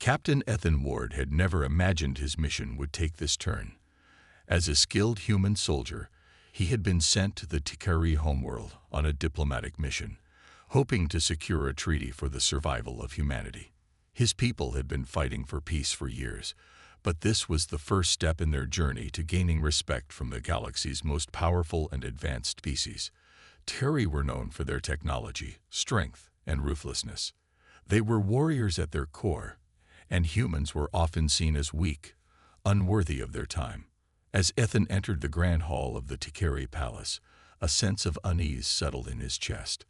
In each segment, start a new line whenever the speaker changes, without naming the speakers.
Captain Ethan Ward had never imagined his mission would take this turn. As a skilled human soldier, he had been sent to the Tikari homeworld on a diplomatic mission, hoping to secure a treaty for the survival of humanity. His people had been fighting for peace for years, but this was the first step in their journey to gaining respect from the galaxy's most powerful and advanced species. Tikari were known for their technology, strength, and ruthlessness. They were warriors at their core, and humans were often seen as weak, unworthy of their time. As Ethan entered the grand hall of the Tikari Palace, a sense of unease settled in his chest.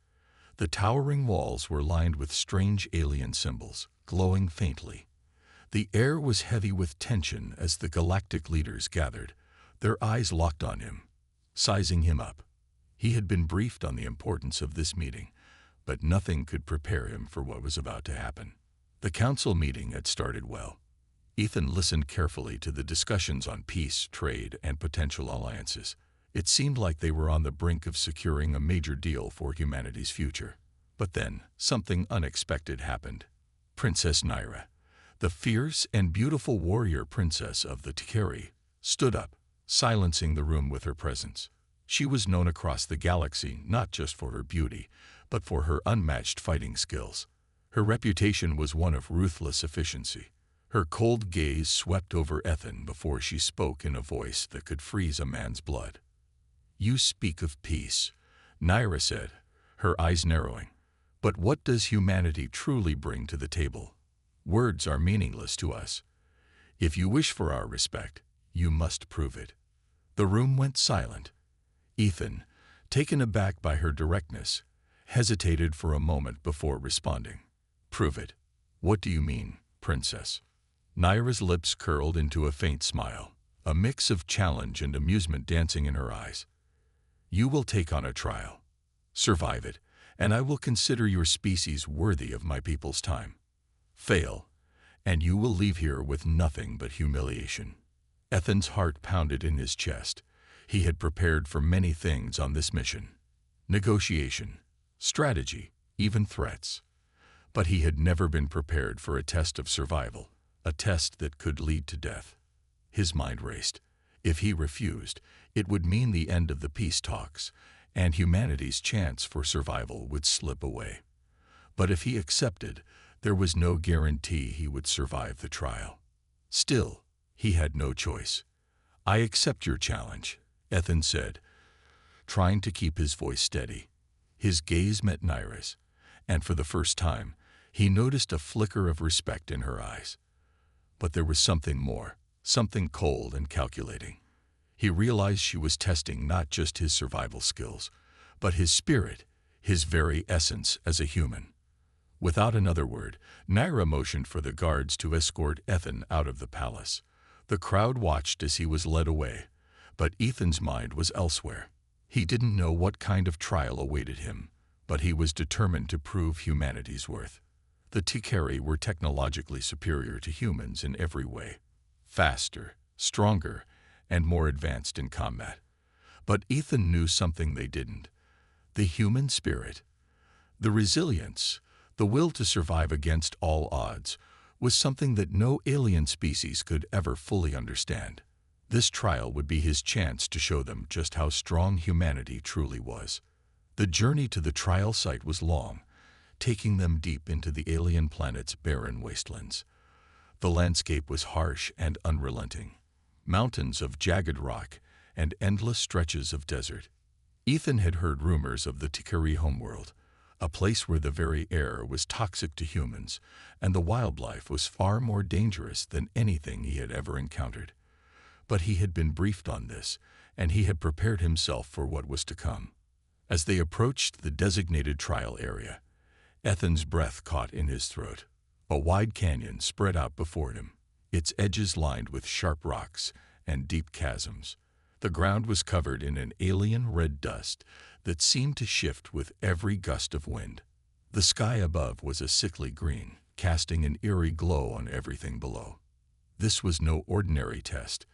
The towering walls were lined with strange alien symbols, glowing faintly. The air was heavy with tension as the galactic leaders gathered, their eyes locked on him, sizing him up. He had been briefed on the importance of this meeting, but nothing could prepare him for what was about to happen. The council meeting had started well. Ethan listened carefully to the discussions on peace, trade, and potential alliances. It seemed like they were on the brink of securing a major deal for humanity's future. But then, something unexpected happened. Princess Naira, the fierce and beautiful warrior princess of the Tikari, stood up, silencing the room with her presence. She was known across the galaxy not just for her beauty, but for her unmatched fighting skills. Her reputation was one of ruthless efficiency. Her cold gaze swept over Ethan before she spoke in a voice that could freeze a man's blood. "You speak of peace," Naira said, her eyes narrowing. "But what does humanity truly bring to the table? Words are meaningless to us. If you wish for our respect, you must prove it." The room went silent. Ethan, taken aback by her directness, hesitated for a moment before responding. "Prove it. What do you mean, princess?" Naira's lips curled into a faint smile, a mix of challenge and amusement dancing in her eyes. "You will take on a trial. Survive it, and I will consider your species worthy of my people's time. Fail, and you will leave here with nothing but humiliation." Ethan's heart pounded in his chest. He had prepared for many things on this mission. Negotiation, strategy, even threats. But he had never been prepared for a test of survival, a test that could lead to death. His mind raced. If he refused, it would mean the end of the peace talks, and humanity's chance for survival would slip away. But if he accepted, there was no guarantee he would survive the trial. Still, he had no choice. "I accept your challenge," Ethan said, trying to keep his voice steady. His gaze met Naira's, and for the first time, he noticed a flicker of respect in her eyes. But there was something more, something cold and calculating. He realized she was testing not just his survival skills, but his spirit, his very essence as a human. Without another word, Naira motioned for the guards to escort Ethan out of the palace. The crowd watched as he was led away, but Ethan's mind was elsewhere. He didn't know what kind of trial awaited him, but he was determined to prove humanity's worth. The Tikari were technologically superior to humans in every way. Faster, stronger, and more advanced in combat. But Ethan knew something they didn't. The human spirit, the resilience, the will to survive against all odds, was something that no alien species could ever fully understand. This trial would be his chance to show them just how strong humanity truly was. The journey to the trial site was long, taking them deep into the alien planet's barren wastelands. The landscape was harsh and unrelenting. Mountains of jagged rock and endless stretches of desert. Ethan had heard rumors of the Tikari homeworld, a place where the very air was toxic to humans, and the wildlife was far more dangerous than anything he had ever encountered. But he had been briefed on this, and he had prepared himself for what was to come. As they approached the designated trial area, Ethan's breath caught in his throat. A wide canyon spread out before him, its edges lined with sharp rocks and deep chasms. The ground was covered in an alien red dust that seemed to shift with every gust of wind. The sky above was a sickly green, casting an eerie glow on everything below. This was no ordinary test.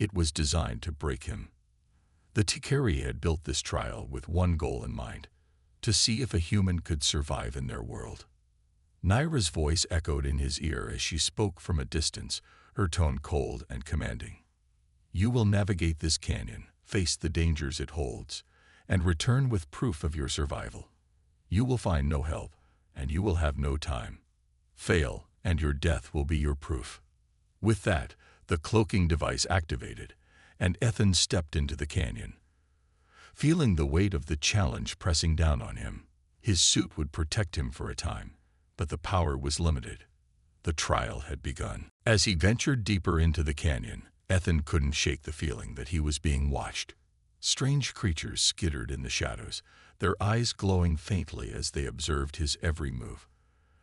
It was designed to break him. The Tikari had built this trial with one goal in mind: to see if a human could survive in their world. Naira's voice echoed in his ear as she spoke from a distance, her tone cold and commanding. "You will navigate this canyon, face the dangers it holds, and return with proof of your survival. You will find no help, and you will have no time. Fail, and your death will be your proof." With that, the cloaking device activated, and Ethan stepped into the canyon. Feeling the weight of the challenge pressing down on him, his suit would protect him for a time, but the power was limited. The trial had begun. As he ventured deeper into the canyon, Ethan couldn't shake the feeling that he was being watched. Strange creatures skittered in the shadows, their eyes glowing faintly as they observed his every move.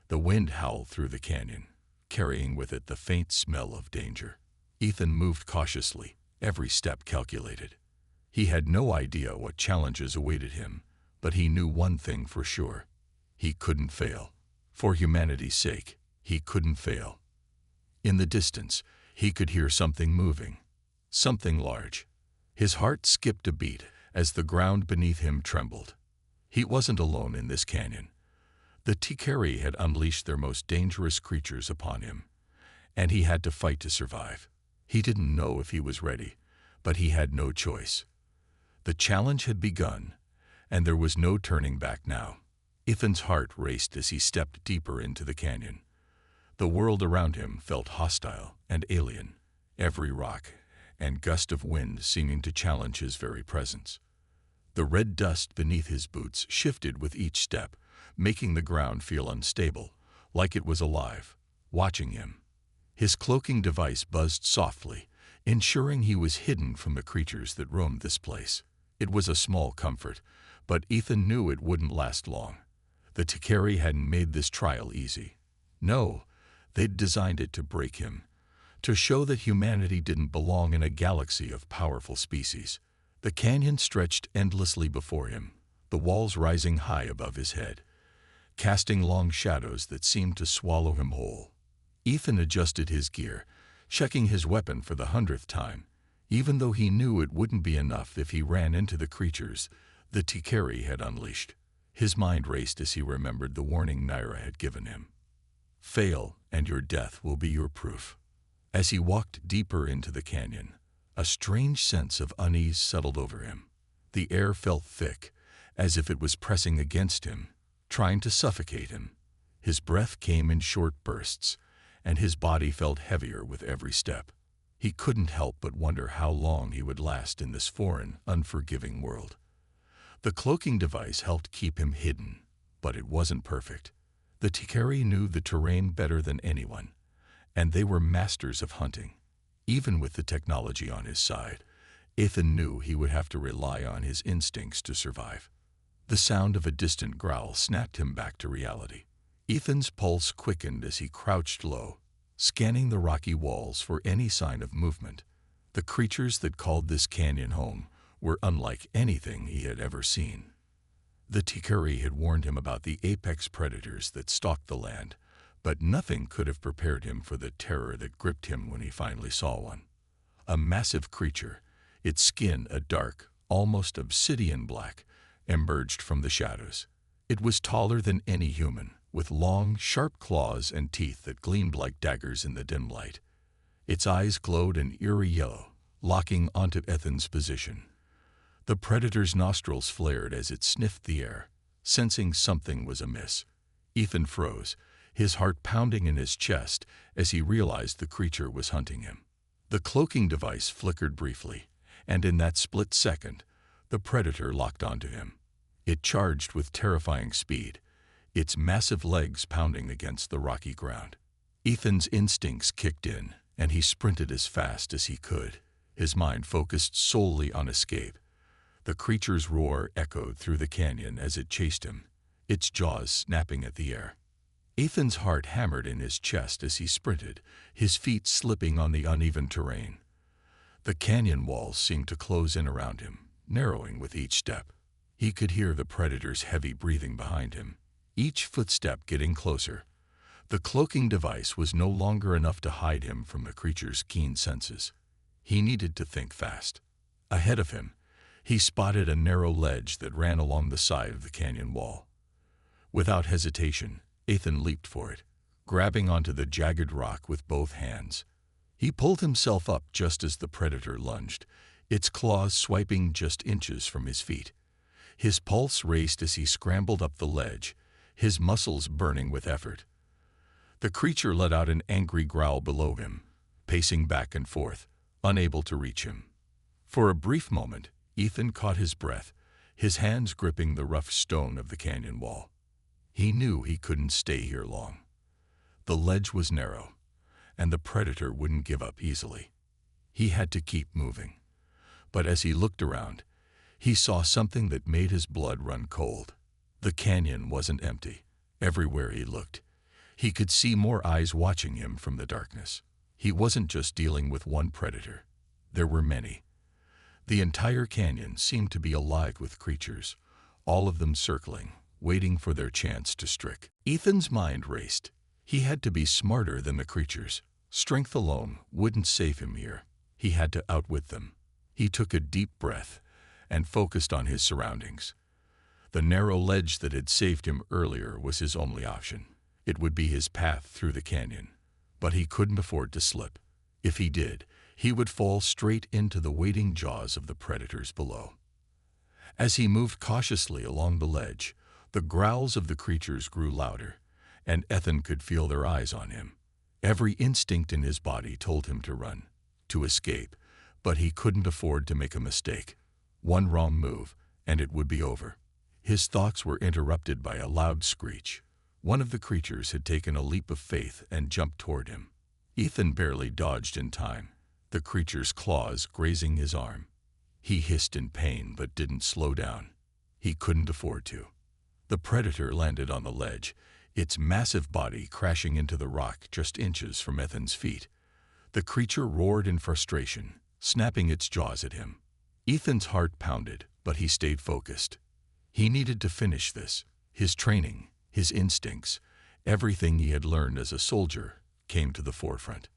The wind howled through the canyon, carrying with it the faint smell of danger. Ethan moved cautiously, every step calculated. He had no idea what challenges awaited him, but he knew one thing for sure. He couldn't fail. For humanity's sake, he couldn't fail. In the distance, he could hear something moving, something large. His heart skipped a beat as the ground beneath him trembled. He wasn't alone in this canyon. The Tikari had unleashed their most dangerous creatures upon him, and he had to fight to survive. He didn't know if he was ready, but he had no choice. The challenge had begun, and there was no turning back now. Ethan's heart raced as he stepped deeper into the canyon. The world around him felt hostile and alien, every rock and gust of wind seeming to challenge his very presence. The red dust beneath his boots shifted with each step, making the ground feel unstable, like it was alive, watching him. His cloaking device buzzed softly, ensuring he was hidden from the creatures that roamed this place. It was a small comfort, but Ethan knew it wouldn't last long. The Tikari hadn't made this trial easy. No, they'd designed it to break him, to show that humanity didn't belong in a galaxy of powerful species. The canyon stretched endlessly before him, the walls rising high above his head, casting long shadows that seemed to swallow him whole. Ethan adjusted his gear, checking his weapon for the 100th time, even though he knew it wouldn't be enough if he ran into the creatures the Tikari had unleashed. His mind raced as he remembered the warning Naira had given him. "Fail, and your death will be your proof." As he walked deeper into the canyon, a strange sense of unease settled over him. The air felt thick, as if it was pressing against him, trying to suffocate him. His breath came in short bursts, and his body felt heavier with every step. He couldn't help but wonder how long he would last in this foreign, unforgiving world. The cloaking device helped keep him hidden, but it wasn't perfect. The Tikari knew the terrain better than anyone, and they were masters of hunting. Even with the technology on his side, Ethan knew he would have to rely on his instincts to survive. The sound of a distant growl snapped him back to reality. Ethan's pulse quickened as he crouched low, scanning the rocky walls for any sign of movement. The creatures that called this canyon home were unlike anything he had ever seen. The Tikari had warned him about the apex predators that stalked the land, but nothing could have prepared him for the terror that gripped him when he finally saw one. A massive creature, its skin a dark, almost obsidian black, emerged from the shadows. It was taller than any human, with long, sharp claws and teeth that gleamed like daggers in the dim light. Its eyes glowed an eerie yellow, locking onto Ethan's position. The predator's nostrils flared as it sniffed the air, sensing something was amiss. Ethan froze, his heart pounding in his chest as he realized the creature was hunting him. The cloaking device flickered briefly, and in that split second, the predator locked onto him. It charged with terrifying speed, its massive legs pounding against the rocky ground. Ethan's instincts kicked in, and he sprinted as fast as he could, his mind focused solely on escape. The creature's roar echoed through the canyon as it chased him, its jaws snapping at the air. Ethan's heart hammered in his chest as he sprinted, his feet slipping on the uneven terrain. The canyon walls seemed to close in around him, narrowing with each step. He could hear the predator's heavy breathing behind him, each footstep getting closer. The cloaking device was no longer enough to hide him from the creature's keen senses. He needed to think fast. Ahead of him, he spotted a narrow ledge that ran along the side of the canyon wall. Without hesitation, Ethan leaped for it, grabbing onto the jagged rock with both hands. He pulled himself up just as the predator lunged, its claws swiping just inches from his feet. His pulse raced as he scrambled up the ledge, his muscles burning with effort. The creature let out an angry growl below him, pacing back and forth, unable to reach him. For a brief moment, Ethan caught his breath, his hands gripping the rough stone of the canyon wall. He knew he couldn't stay here long. The ledge was narrow, and the predator wouldn't give up easily. He had to keep moving. But as he looked around, he saw something that made his blood run cold. The canyon wasn't empty. Everywhere he looked, he could see more eyes watching him from the darkness. He wasn't just dealing with one predator. There were many. The entire canyon seemed to be alive with creatures, all of them circling, waiting for their chance to strike. Ethan's mind raced. He had to be smarter than the creatures. Strength alone wouldn't save him here. He had to outwit them. He took a deep breath and focused on his surroundings. The narrow ledge that had saved him earlier was his only option. It would be his path through the canyon. But he couldn't afford to slip. If he did, he would fall straight into the waiting jaws of the predators below. As he moved cautiously along the ledge, the growls of the creatures grew louder, and Ethan could feel their eyes on him. Every instinct in his body told him to run, to escape, but he couldn't afford to make a mistake. One wrong move, and it would be over. His thoughts were interrupted by a loud screech. One of the creatures had taken a leap of faith and jumped toward him. Ethan barely dodged in time, the creature's claws grazing his arm. He hissed in pain but didn't slow down. He couldn't afford to. The predator landed on the ledge, its massive body crashing into the rock just inches from Ethan's feet. The creature roared in frustration, snapping its jaws at him. Ethan's heart pounded, but he stayed focused. He needed to finish this. His training, his instincts, everything he had learned as a soldier came to the forefront.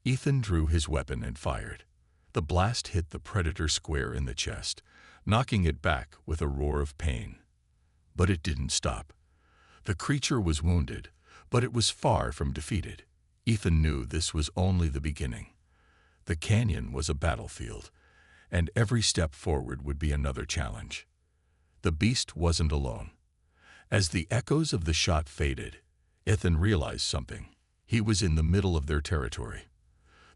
Ethan drew his weapon and fired. The blast hit the predator square in the chest, knocking it back with a roar of pain. But it didn't stop. The creature was wounded, but it was far from defeated. Ethan knew this was only the beginning. The canyon was a battlefield, and every step forward would be another challenge. The beast wasn't alone. As the echoes of the shot faded, Ethan realized something. He was in the middle of their territory.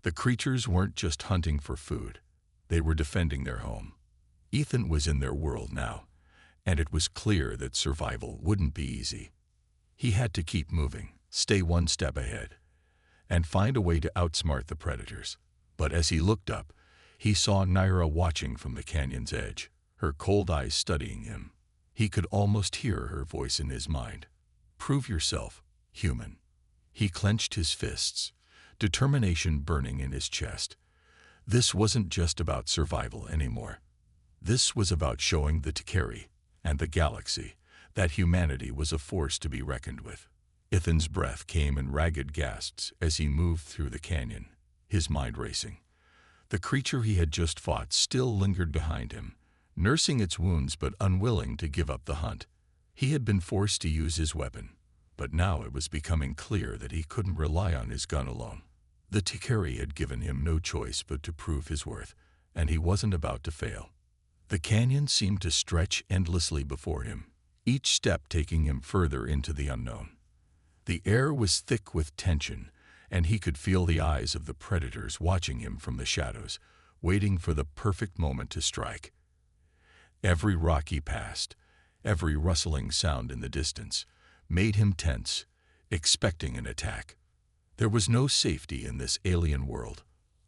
The creatures weren't just hunting for food. They were defending their home. Ethan was in their world now, and it was clear that survival wouldn't be easy. He had to keep moving, stay one step ahead, and find a way to outsmart the predators. But as he looked up, he saw Naira watching from the canyon's edge, her cold eyes studying him. He could almost hear her voice in his mind. "Prove yourself, human." He clenched his fists, determination burning in his chest. This wasn't just about survival anymore. This was about showing the Tikari and the galaxy that humanity was a force to be reckoned with. Ethan's breath came in ragged gasps as he moved through the canyon, his mind racing. The creature he had just fought still lingered behind him, nursing its wounds but unwilling to give up the hunt. He had been forced to use his weapon, but now it was becoming clear that he couldn't rely on his gun alone. The Tikari had given him no choice but to prove his worth, and he wasn't about to fail. The canyon seemed to stretch endlessly before him, each step taking him further into the unknown. The air was thick with tension, and he could feel the eyes of the predators watching him from the shadows, waiting for the perfect moment to strike. Every rock he passed, every rustling sound in the distance, made him tense, expecting an attack. There was no safety in this alien world,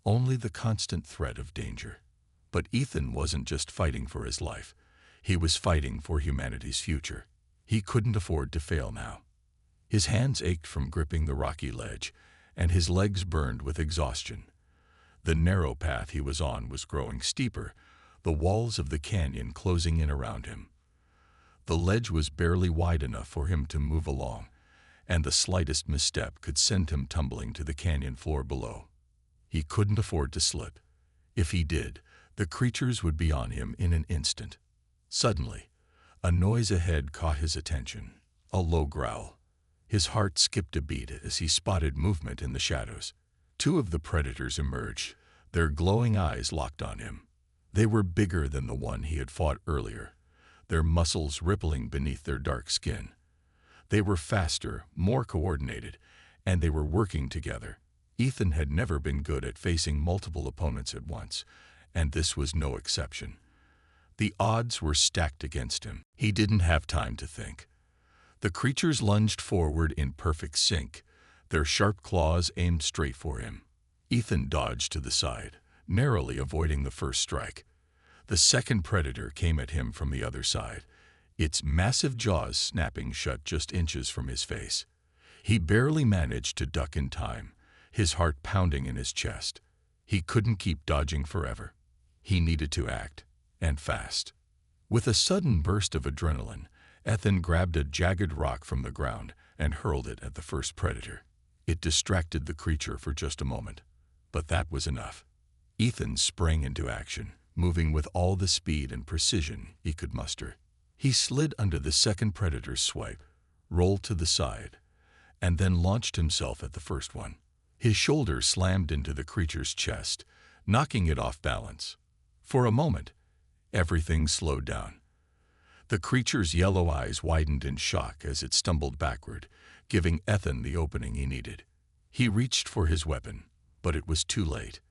only the constant threat of danger. But Ethan wasn't just fighting for his life. He was fighting for humanity's future. He couldn't afford to fail now. His hands ached from gripping the rocky ledge, and his legs burned with exhaustion. The narrow path he was on was growing steeper, the walls of the canyon closing in around him. The ledge was barely wide enough for him to move along, and the slightest misstep could send him tumbling to the canyon floor below. He couldn't afford to slip. If he did, the creatures would be on him in an instant. Suddenly, a noise ahead caught his attention, a low growl. His heart skipped a beat as he spotted movement in the shadows. Two of the predators emerged, their glowing eyes locked on him. They were bigger than the one he had fought earlier, their muscles rippling beneath their dark skin. They were faster, more coordinated, and they were working together. Ethan had never been good at facing multiple opponents at once, and this was no exception. The odds were stacked against him. He didn't have time to think. The creatures lunged forward in perfect sync, their sharp claws aimed straight for him. Ethan dodged to the side, narrowly avoiding the first strike. The second predator came at him from the other side, its massive jaws snapping shut just inches from his face. He barely managed to duck in time, his heart pounding in his chest. He couldn't keep dodging forever. He needed to act, and fast. With a sudden burst of adrenaline, Ethan grabbed a jagged rock from the ground and hurled it at the first predator. It distracted the creature for just a moment, but that was enough. Ethan sprang into action, moving with all the speed and precision he could muster. He slid under the second predator's swipe, rolled to the side, and then launched himself at the first one. His shoulder slammed into the creature's chest, knocking it off balance. For a moment, everything slowed down. The creature's yellow eyes widened in shock as it stumbled backward, giving Ethan the opening he needed. He reached for his weapon, but it was too late.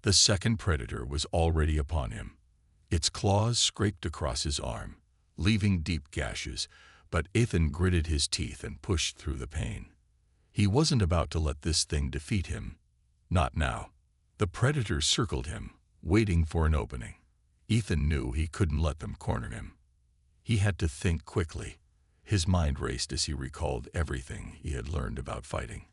The second predator was already upon him. Its claws scraped across his arm, leaving deep gashes, but Ethan gritted his teeth and pushed through the pain. He wasn't about to let this thing defeat him. Not now. The predators circled him, waiting for an opening. Ethan knew he couldn't let them corner him. He had to think quickly. His mind raced as he recalled everything he had learned about fighting.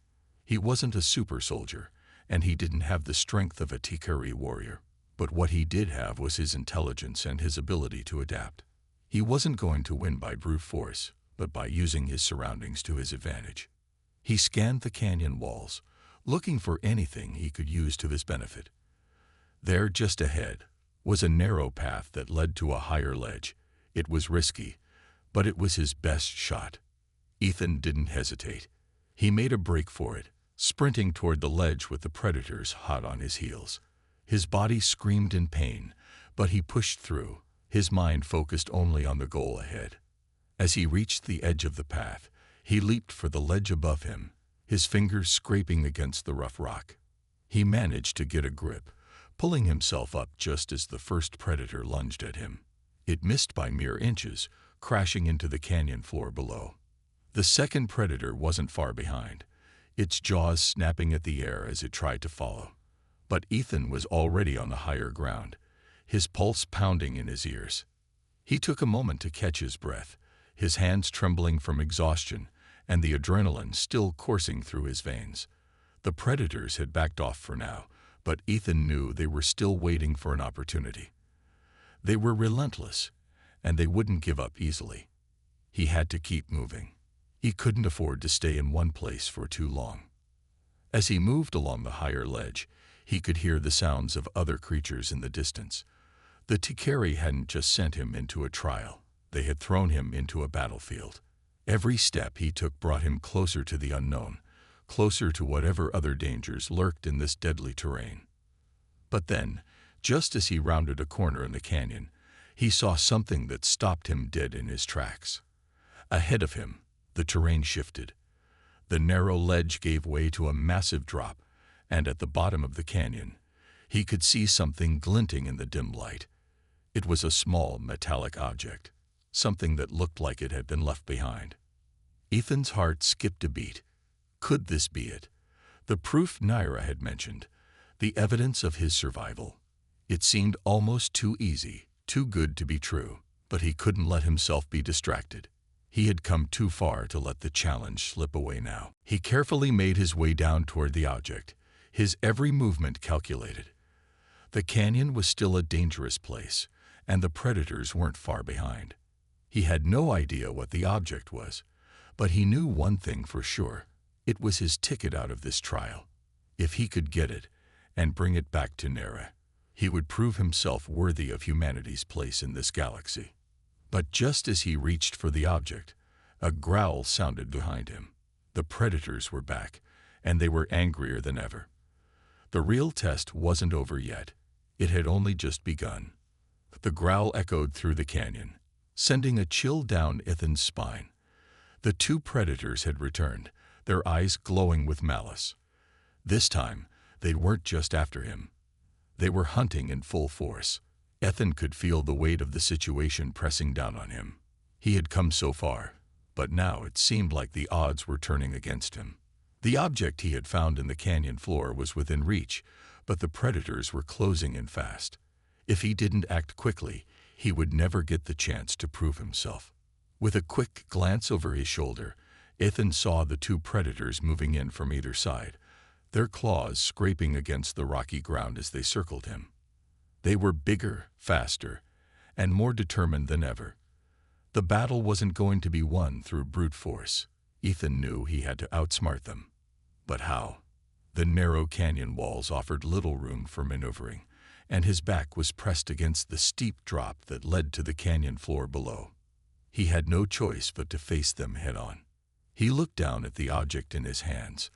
He wasn't a super soldier, and he didn't have the strength of a Tikari warrior. But what he did have was his intelligence and his ability to adapt. He wasn't going to win by brute force, but by using his surroundings to his advantage. He scanned the canyon walls, looking for anything he could use to his benefit. There, just ahead, was a narrow path that led to a higher ledge. It was risky, but it was his best shot. Ethan didn't hesitate. He made a break for it, sprinting toward the ledge with the predators hot on his heels. His body screamed in pain, but he pushed through, his mind focused only on the goal ahead. As he reached the edge of the path, he leaped for the ledge above him, his fingers scraping against the rough rock. He managed to get a grip, pulling himself up just as the first predator lunged at him. It missed by mere inches, crashing into the canyon floor below. The second predator wasn't far behind, its jaws snapping at the air as it tried to follow. But Ethan was already on the higher ground, his pulse pounding in his ears. He took a moment to catch his breath, his hands trembling from exhaustion and the adrenaline still coursing through his veins. The predators had backed off for now, but Ethan knew they were still waiting for an opportunity. They were relentless, and they wouldn't give up easily. He had to keep moving. He couldn't afford to stay in one place for too long. As he moved along the higher ledge, he could hear the sounds of other creatures in the distance. The Tikari hadn't just sent him into a trial. They had thrown him into a battlefield. Every step he took brought him closer to the unknown, closer to whatever other dangers lurked in this deadly terrain. But then, just as he rounded a corner in the canyon, he saw something that stopped him dead in his tracks. Ahead of him, the terrain shifted. The narrow ledge gave way to a massive drop, and at the bottom of the canyon, he could see something glinting in the dim light. It was a small metallic object, something that looked like it had been left behind. Ethan's heart skipped a beat. Could this be it? The proof Naira had mentioned, the evidence of his survival. It seemed almost too easy, too good to be true, but he couldn't let himself be distracted. He had come too far to let the challenge slip away now. He carefully made his way down toward the object, his every movement calculated. The canyon was still a dangerous place, and the predators weren't far behind. He had no idea what the object was, but he knew one thing for sure. It was his ticket out of this trial. If he could get it and bring it back to Nera, he would prove himself worthy of humanity's place in this galaxy. But just as he reached for the object, a growl sounded behind him. The predators were back, and they were angrier than ever. The real test wasn't over yet. It had only just begun. The growl echoed through the canyon, sending a chill down Ethan's spine. The two predators had returned, their eyes glowing with malice. This time, they weren't just after him. They were hunting in full force. Ethan could feel the weight of the situation pressing down on him. He had come so far, but now it seemed like the odds were turning against him. The object he had found in the canyon floor was within reach, but the predators were closing in fast. If he didn't act quickly, he would never get the chance to prove himself. With a quick glance over his shoulder, Ethan saw the two predators moving in from either side, their claws scraping against the rocky ground as they circled him. They were bigger, faster, and more determined than ever. The battle wasn't going to be won through brute force. Ethan knew he had to outsmart them. But how? The narrow canyon walls offered little room for maneuvering, and his back was pressed against the steep drop that led to the canyon floor below. He had no choice but to face them head-on. He looked down at the object in his hands,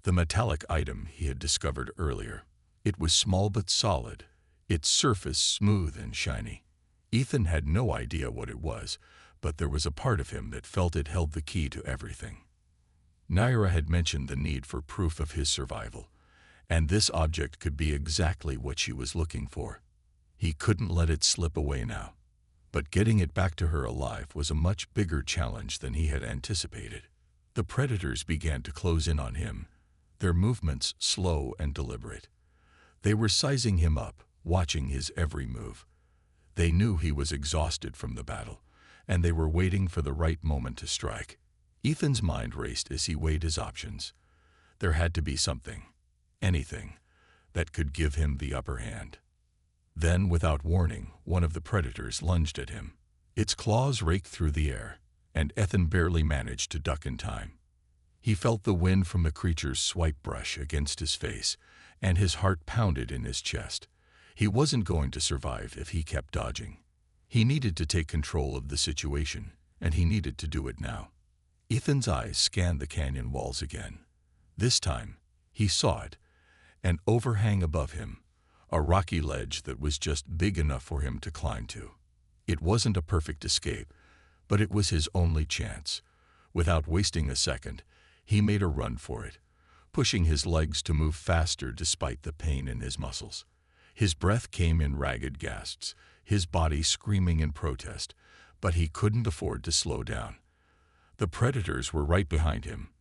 the metallic item he had discovered earlier. It was small but solid, its surface smooth and shiny. Ethan had no idea what it was, but there was a part of him that felt it held the key to everything. Naira had mentioned the need for proof of his survival, and this object could be exactly what she was looking for. He couldn't let it slip away now. But getting it back to her alive was a much bigger challenge than he had anticipated. The predators began to close in on him, their movements slow and deliberate. They were sizing him up, watching his every move. They knew he was exhausted from the battle, and they were waiting for the right moment to strike. Ethan's mind raced as he weighed his options. There had to be something, anything, that could give him the upper hand. Then, without warning, one of the predators lunged at him. Its claws raked through the air, and Ethan barely managed to duck in time. He felt the wind from the creature's swipe brush against his face, and his heart pounded in his chest. He wasn't going to survive if he kept dodging. He needed to take control of the situation, and he needed to do it now. Ethan's eyes scanned the canyon walls again. This time, he saw it, an overhang above him, a rocky ledge that was just big enough for him to climb to. It wasn't a perfect escape, but it was his only chance. Without wasting a second, he made a run for it, pushing his legs to move faster despite the pain in his muscles. His breath came in ragged gasps, his body screaming in protest, but he couldn't afford to slow down. The predators were right behind him,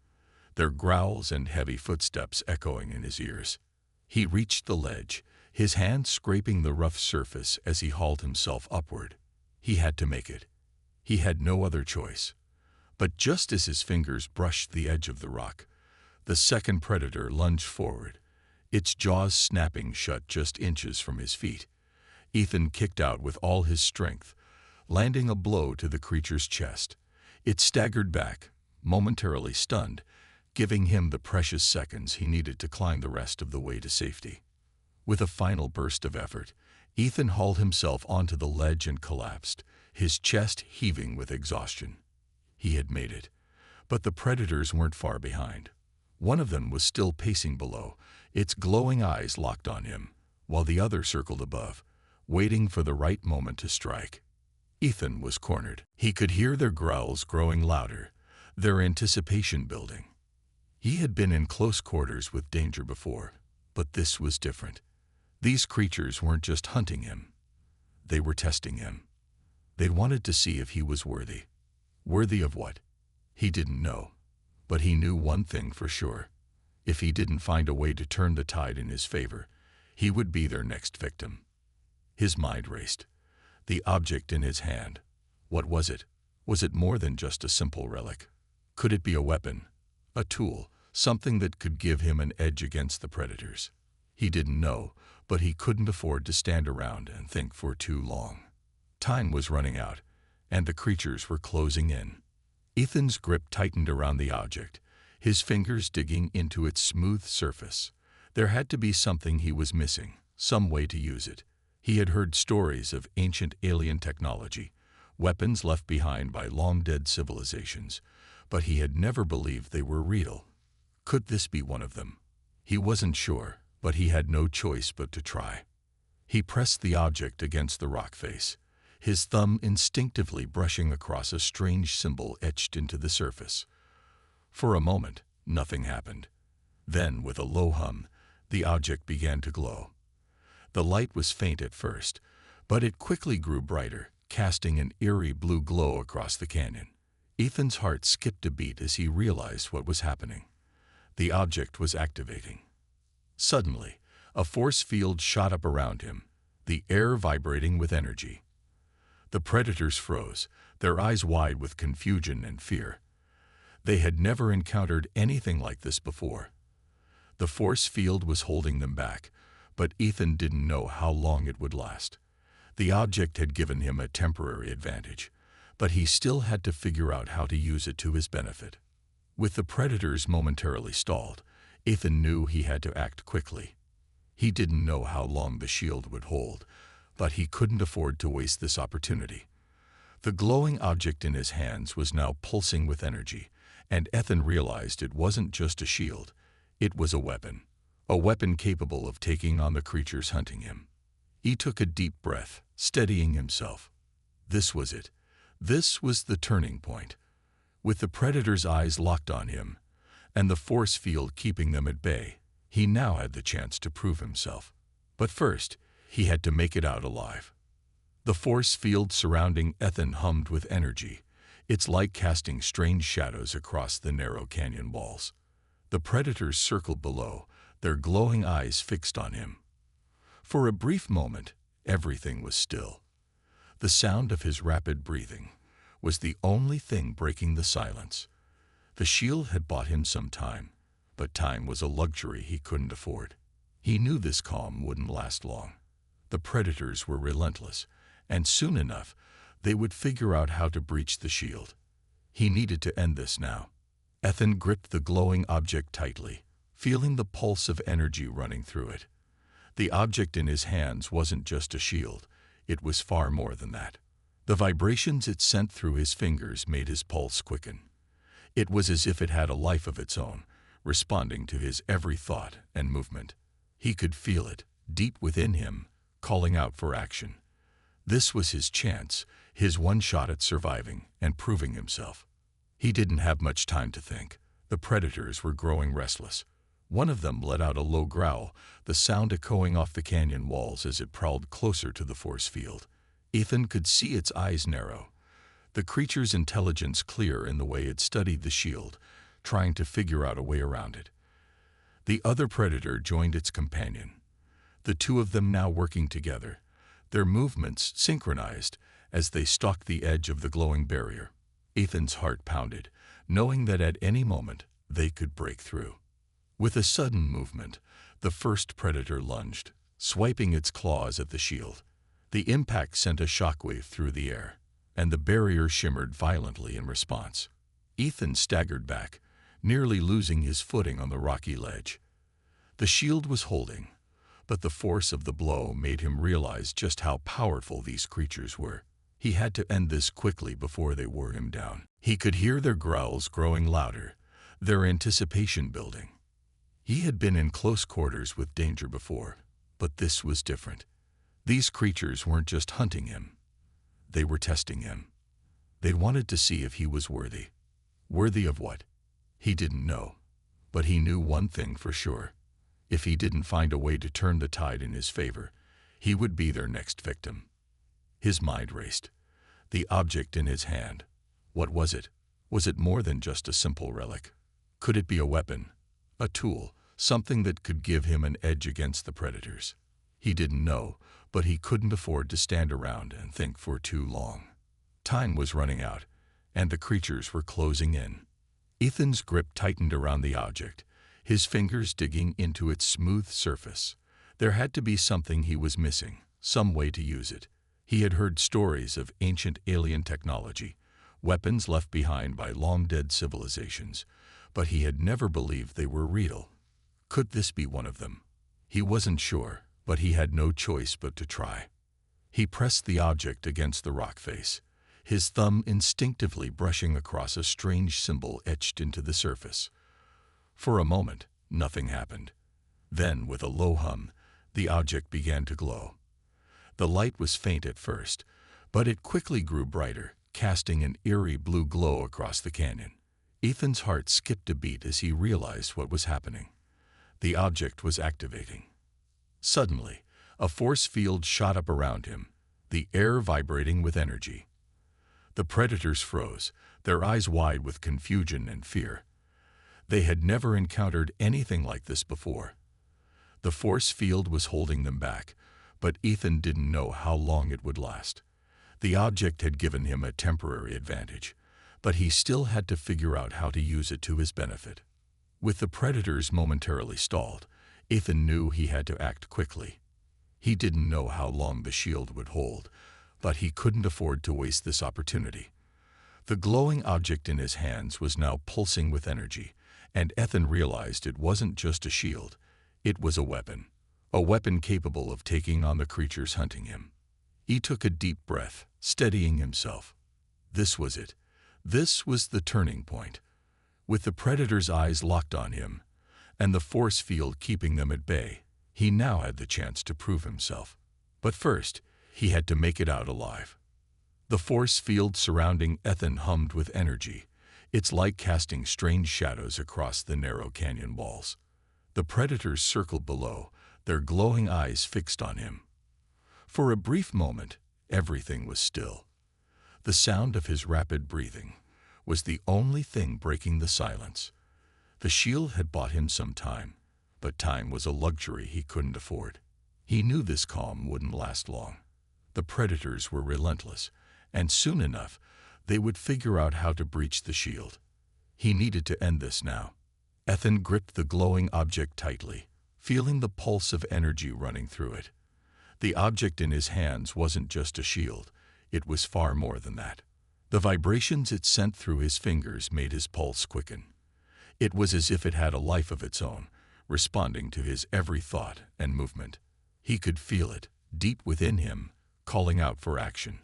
their growls and heavy footsteps echoing in his ears. He reached the ledge, his hand scraping the rough surface as he hauled himself upward. He had to make it. He had no other choice. But just as his fingers brushed the edge of the rock, the second predator lunged forward, its jaws snapping shut just inches from his feet. Ethan kicked out with all his strength, landing a blow to the creature's chest. It staggered back, momentarily stunned, giving him the precious seconds he needed to climb the rest of the way to safety. With a final burst of effort, Ethan hauled himself onto the ledge and collapsed, his chest heaving with exhaustion. He had made it, but the predators weren't far behind. One of them was still pacing below, its glowing eyes locked on him, while the other circled above, waiting for the right moment to strike. Ethan was cornered. He could hear their growls growing louder, their anticipation building. He had been in close quarters with danger before, but this was different. These creatures weren't just hunting him. They were testing him. They wanted to see if he was worthy. Worthy of what? He didn't know. But he knew one thing for sure. If he didn't find a way to turn the tide in his favor, he would be their next victim. His mind raced. The object in his hand. What was it? Was it more than just a simple relic? Could it be a weapon? A tool? Something that could give him an edge against the predators? He didn't know, but he couldn't afford to stand around and think for too long. Time was running out, and the creatures were closing in. Ethan's grip tightened around the object, his fingers digging into its smooth surface. There had to be something he was missing, some way to use it. He had heard stories of ancient alien technology, weapons left behind by long-dead civilizations, but he had never believed they were real. Could this be one of them? He wasn't sure, but he had no choice but to try. He pressed the object against the rock face, his thumb instinctively brushing across a strange symbol etched into the surface. For a moment, nothing happened. Then, with a low hum, the object began to glow. The light was faint at first, but it quickly grew brighter, casting an eerie blue glow across the canyon. Ethan's heart skipped a beat as he realized what was happening. The object was activating. Suddenly, a force field shot up around him, the air vibrating with energy. The predators froze, their eyes wide with confusion and fear. They had never encountered anything like this before. The force field was holding them back, but Ethan didn't know how long it would last. The object had given him a temporary advantage, but he still had to figure out how to use it to his benefit. With the predators momentarily stalled, Ethan knew he had to act quickly. He didn't know how long the shield would hold, but he couldn't afford to waste this opportunity. The glowing object in his hands was now pulsing with energy, and Ethan realized it wasn't just a shield, it was a weapon capable of taking on the creatures hunting him. He took a deep breath, steadying himself. This was it. This was the turning point. With the predator's eyes locked on him, and the force field keeping them at bay, he now had the chance to prove himself. But first, he had to make it out alive. The force field surrounding Ethan hummed with energy, its light casting strange shadows across the narrow canyon walls. The predators circled below, their glowing eyes fixed on him. For a brief moment, everything was still. The sound of his rapid breathing was the only thing breaking the silence. The shield had bought him some time, but time was a luxury he couldn't afford. He knew this calm wouldn't last long. The predators were relentless, and soon enough, they would figure out how to breach the shield. He needed to end this now. Ethan gripped the glowing object tightly, feeling the pulse of energy running through it. The object in his hands wasn't just a shield, it was far more than that. The vibrations it sent through his fingers made his pulse quicken. It was as if it had a life of its own, responding to his every thought and movement. He could feel it, deep within him, calling out for action. This was his chance, his one shot at surviving and proving himself. He didn't have much time to think. The predators were growing restless. One of them let out a low growl, the sound echoing off the canyon walls as it prowled closer to the force field. Ethan could see its eyes narrow, the creature's intelligence clear in the way it studied the shield, trying to figure out a way around it. The other predator joined its companion, the two of them now working together, their movements synchronized as they stalked the edge of the glowing barrier. Ethan's heart pounded, knowing that at any moment they could break through. With a sudden movement, the first predator lunged, swiping its claws at the shield. The impact sent a shockwave through the air, and the barrier shimmered violently in response. Ethan staggered back, nearly losing his footing on the rocky ledge. The shield was holding, but the force of the blow made him realize just how powerful these creatures were. He had to end this quickly before they wore him down. He could hear their growls growing louder, their anticipation building. He had been in close quarters with danger before, but this was different. These creatures weren't just hunting him. They were testing him. They wanted to see if he was worthy. Worthy of what? He didn't know. But he knew one thing for sure. If he didn't find a way to turn the tide in his favor, he would be their next victim. His mind raced. The object in his hand. What was it? Was it more than just a simple relic? Could it be a weapon? A tool? Something that could give him an edge against the predators? He didn't know, but he couldn't afford to stand around and think for too long. Time was running out, and the creatures were closing in. Ethan's grip tightened around the object, his fingers digging into its smooth surface. There had to be something he was missing, some way to use it. He had heard stories of ancient alien technology, weapons left behind by long-dead civilizations, but he had never believed they were real. Could this be one of them? He wasn't sure, but he had no choice but to try. He pressed the object against the rock face, his thumb instinctively brushing across a strange symbol etched into the surface. For a moment, nothing happened. Then, with a low hum, the object began to glow. The light was faint at first, but it quickly grew brighter, casting an eerie blue glow across the canyon. Ethan's heart skipped a beat as he realized what was happening. The object was activating. Suddenly, a force field shot up around him, the air vibrating with energy. The predators froze, their eyes wide with confusion and fear. They had never encountered anything like this before. The force field was holding them back, but Ethan didn't know how long it would last. The object had given him a temporary advantage, but he still had to figure out how to use it to his benefit. With the predators momentarily stalled, Ethan knew he had to act quickly. He didn't know how long the shield would hold, but he couldn't afford to waste this opportunity. The glowing object in his hands was now pulsing with energy, and Ethan realized it wasn't just a shield. It was a weapon capable of taking on the creatures hunting him. He took a deep breath, steadying himself. This was it. This was the turning point. With the predator's eyes locked on him, and the force field keeping them at bay, he now had the chance to prove himself. But first, he had to make it out alive. The force field surrounding Ethan hummed with energy, its light casting strange shadows across the narrow canyon walls. The predators circled below, their glowing eyes fixed on him. For a brief moment, everything was still. The sound of his rapid breathing was the only thing breaking the silence. The shield had bought him some time, but time was a luxury he couldn't afford. He knew this calm wouldn't last long. The predators were relentless, and soon enough, they would figure out how to breach the shield. He needed to end this now. Ethan gripped the glowing object tightly, feeling the pulse of energy running through it. The object in his hands wasn't just a shield, it was far more than that. The vibrations it sent through his fingers made his pulse quicken. It was as if it had a life of its own, responding to his every thought and movement. He could feel it, deep within him, calling out for action.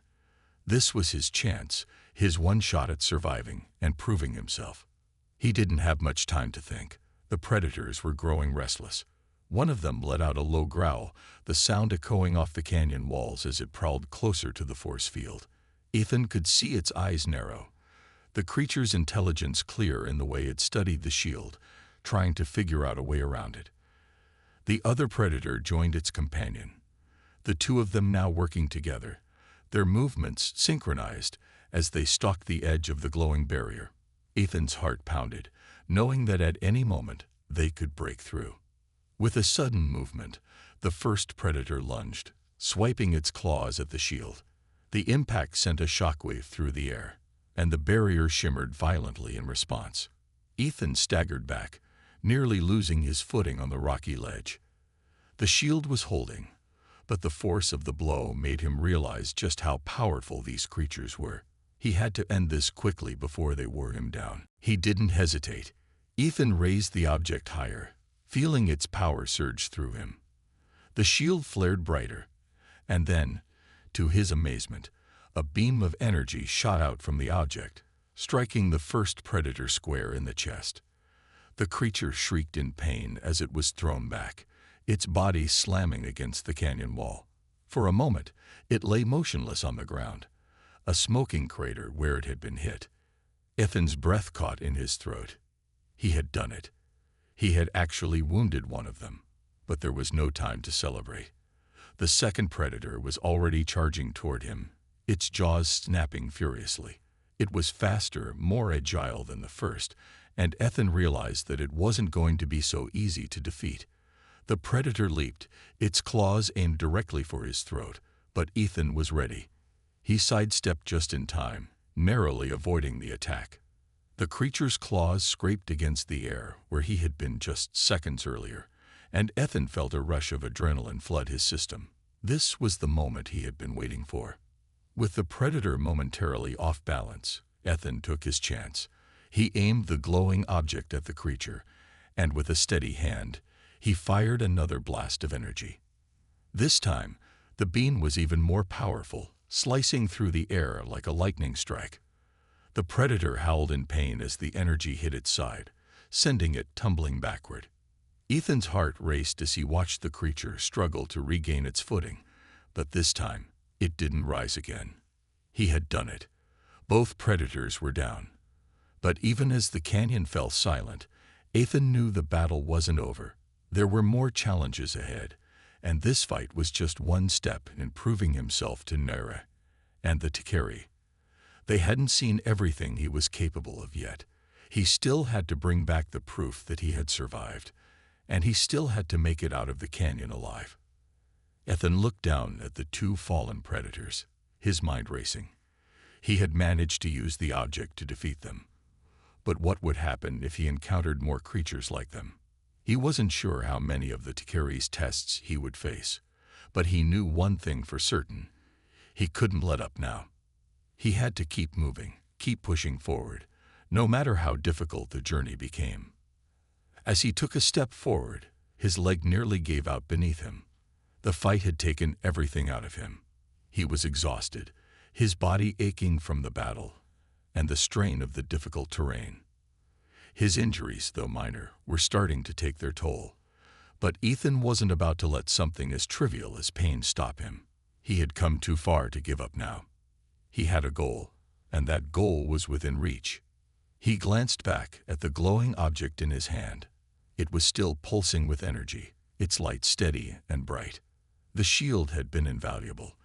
This was his chance, his one shot at surviving and proving himself. He didn't have much time to think. The predators were growing restless. One of them let out a low growl, the sound echoing off the canyon walls as it prowled closer to the force field. Ethan could see its eyes narrow, the creature's intelligence clear in the way it studied the shield, trying to figure out a way around it. The other predator joined its companion, the two of them now working together, their movements synchronized as they stalked the edge of the glowing barrier. Ethan's heart pounded, knowing that at any moment they could break through. With a sudden movement, the first predator lunged, swiping its claws at the shield. The impact sent a shockwave through the air, and the barrier shimmered violently in response. Ethan staggered back, nearly losing his footing on the rocky ledge. The shield was holding, but the force of the blow made him realize just how powerful these creatures were. He had to end this quickly before they wore him down. He didn't hesitate. Ethan raised the object higher, feeling its power surge through him. The shield flared brighter, and then, to his amazement, a beam of energy shot out from the object, striking the first predator square in the chest. The creature shrieked in pain as it was thrown back, its body slamming against the canyon wall. For a moment, it lay motionless on the ground, a smoking crater where it had been hit. Ethan's breath caught in his throat. He had done it. He had actually wounded one of them, but there was no time to celebrate. The second predator was already charging toward him, its jaws snapping furiously. It was faster, more agile than the first, and Ethan realized that it wasn't going to be so easy to defeat. The predator leaped, its claws aimed directly for his throat, but Ethan was ready. He sidestepped just in time, narrowly avoiding the attack. The creature's claws scraped against the air where he had been just seconds earlier, and Ethan felt a rush of adrenaline flood his system. This was the moment he had been waiting for. With the predator momentarily off balance, Ethan took his chance. He aimed the glowing object at the creature, and with a steady hand, he fired another blast of energy. This time, the beam was even more powerful, slicing through the air like a lightning strike. The predator howled in pain as the energy hit its side, sending it tumbling backward. Ethan's heart raced as he watched the creature struggle to regain its footing, but this time, it didn't rise again. He had done it. Both predators were down. But even as the canyon fell silent, Ethan knew the battle wasn't over. There were more challenges ahead, and this fight was just one step in proving himself to Naira and the Tikari. They hadn't seen everything he was capable of yet. He still had to bring back the proof that he had survived, and he still had to make it out of the canyon alive. Ethan looked down at the two fallen predators, his mind racing. He had managed to use the object to defeat them. But what would happen if he encountered more creatures like them? He wasn't sure how many of the Tikari's tests he would face, but he knew one thing for certain. He couldn't let up now. He had to keep moving, keep pushing forward, no matter how difficult the journey became. As he took a step forward, his leg nearly gave out beneath him. The fight had taken everything out of him. He was exhausted, his body aching from the battle and the strain of the difficult terrain. His injuries, though minor, were starting to take their toll. But Ethan wasn't about to let something as trivial as pain stop him. He had come too far to give up now. He had a goal, and that goal was within reach. He glanced back at the glowing object in his hand. It was still pulsing with energy, its light steady and bright. The shield had been invaluable,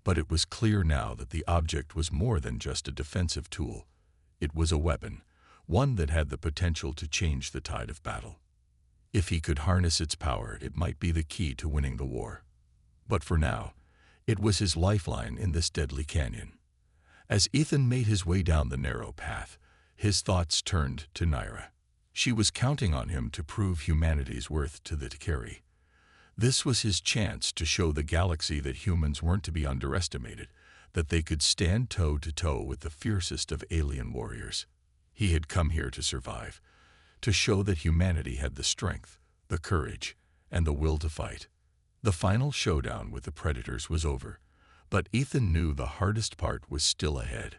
but it was clear now that the object was more than just a defensive tool. It was a weapon, one that had the potential to change the tide of battle. If he could harness its power, it might be the key to winning the war. But for now, it was his lifeline in this deadly canyon. As Ethan made his way down the narrow path, his thoughts turned to Naira. She was counting on him to prove humanity's worth to the Tikari. This was his chance to show the galaxy that humans weren't to be underestimated, that they could stand toe-to-toe with the fiercest of alien warriors. He had come here to survive, to show that humanity had the strength, the courage, and the will to fight. The final showdown with the predators was over, but Ethan knew the hardest part was still ahead.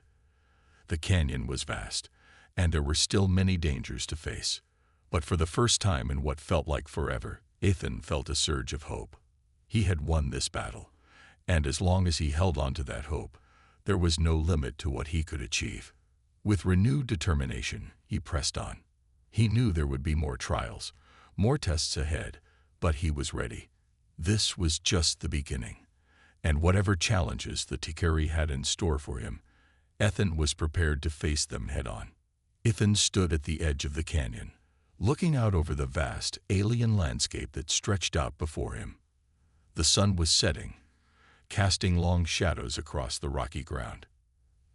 The canyon was vast, and there were still many dangers to face. But for the first time in what felt like forever, Ethan felt a surge of hope. He had won this battle, and as long as he held on to that hope, there was no limit to what he could achieve. With renewed determination, he pressed on. He knew there would be more trials, more tests ahead, but he was ready. This was just the beginning, and whatever challenges the Tikari had in store for him, Ethan was prepared to face them head-on. Ethan stood at the edge of the canyon, looking out over the vast, alien landscape that stretched out before him. The sun was setting, casting long shadows across the rocky ground.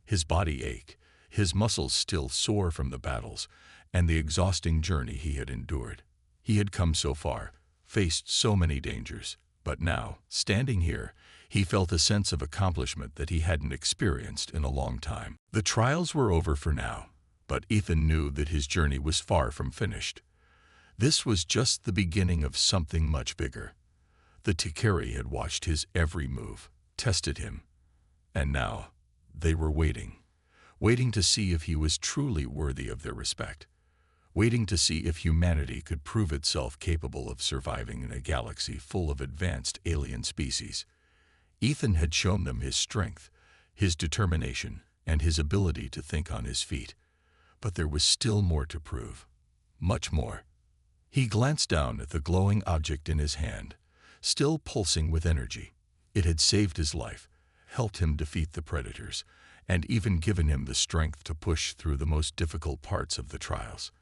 His body ached, his muscles still sore from the battles and the exhausting journey he had endured. He had come so far, faced so many dangers, but now, standing here, he felt a sense of accomplishment that he hadn't experienced in a long time. The trials were over for now, but Ethan knew that his journey was far from finished. This was just the beginning of something much bigger. The Tikari had watched his every move, tested him, and now they were waiting to see if he was truly worthy of their respect, waiting to see if humanity could prove itself capable of surviving in a galaxy full of advanced alien species. Ethan had shown them his strength, his determination, and his ability to think on his feet. But there was still more to prove. Much more. He glanced down at the glowing object in his hand, still pulsing with energy. It had saved his life, helped him defeat the predators, and even given him the strength to push through the most difficult parts of the trials.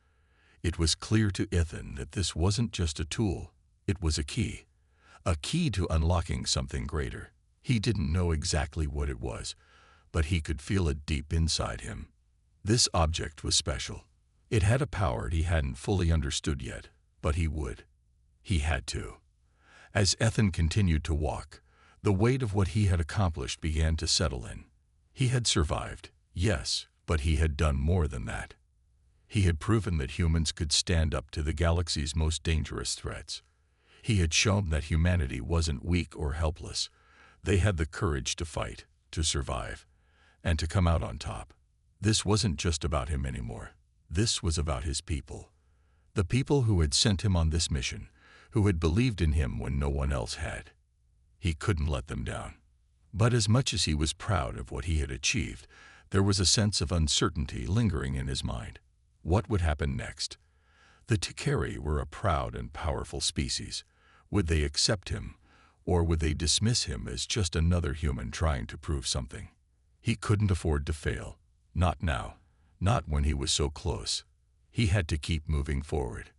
It was clear to Ethan that this wasn't just a tool, it was a key to unlocking something greater. He didn't know exactly what it was, but he could feel it deep inside him. This object was special. It had a power he hadn't fully understood yet, but he would. He had to. As Ethan continued to walk, the weight of what he had accomplished began to settle in. He had survived, yes, but he had done more than that. He had proven that humans could stand up to the galaxy's most dangerous threats. He had shown that humanity wasn't weak or helpless. They had the courage to fight, to survive, and to come out on top. This wasn't just about him anymore. This was about his people. The people who had sent him on this mission, who had believed in him when no one else had. He couldn't let them down. But as much as he was proud of what he had achieved, there was a sense of uncertainty lingering in his mind. What would happen next? The Tikari were a proud and powerful species. Would they accept him, or would they dismiss him as just another human trying to prove something? He couldn't afford to fail. Not now. Not when he was so close. He had to keep moving forward.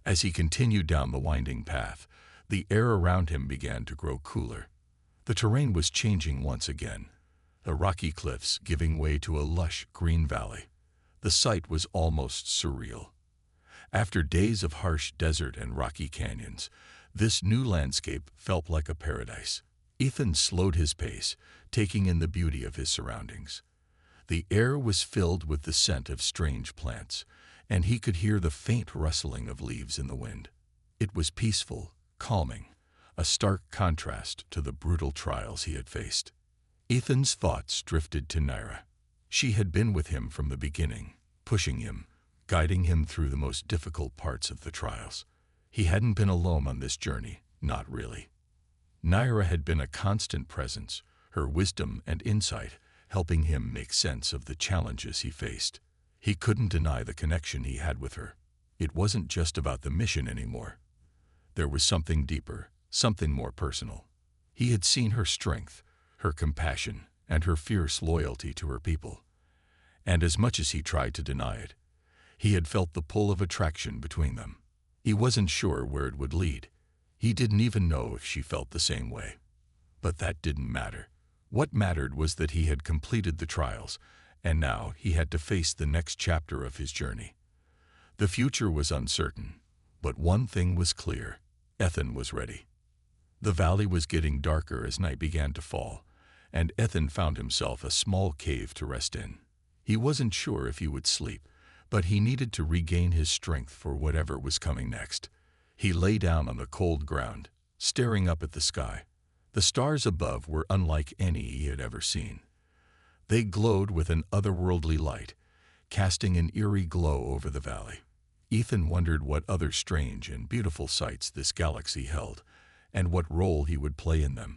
As he continued down the winding path, the air around him began to grow cooler. The terrain was changing once again, the rocky cliffs giving way to a lush green valley. The sight was almost surreal. After days of harsh desert and rocky canyons, this new landscape felt like a paradise. Ethan slowed his pace, taking in the beauty of his surroundings. The air was filled with the scent of strange plants, and he could hear the faint rustling of leaves in the wind. It was peaceful, calming, a stark contrast to the brutal trials he had faced. Ethan's thoughts drifted to Naira. She had been with him from the beginning, pushing him, guiding him through the most difficult parts of the trials. He hadn't been alone on this journey, not really. Naira had been a constant presence, her wisdom and insight helping him make sense of the challenges he faced. He couldn't deny the connection he had with her. It wasn't just about the mission anymore. There was something deeper, something more personal. He had seen her strength, her compassion, and her fierce loyalty to her people. And as much as he tried to deny it, he had felt the pull of attraction between them. He wasn't sure where it would lead. He didn't even know if she felt the same way. But that didn't matter. What mattered was that he had completed the trials, and now he had to face the next chapter of his journey. The future was uncertain, but one thing was clear: Ethan was ready. The valley was getting darker as night began to fall, and Ethan found himself a small cave to rest in. He wasn't sure if he would sleep, but he needed to regain his strength for whatever was coming next. He lay down on the cold ground, staring up at the sky. The stars above were unlike any he had ever seen. They glowed with an otherworldly light, casting an eerie glow over the valley. Ethan wondered what other strange and beautiful sights this galaxy held, and what role he would play in them.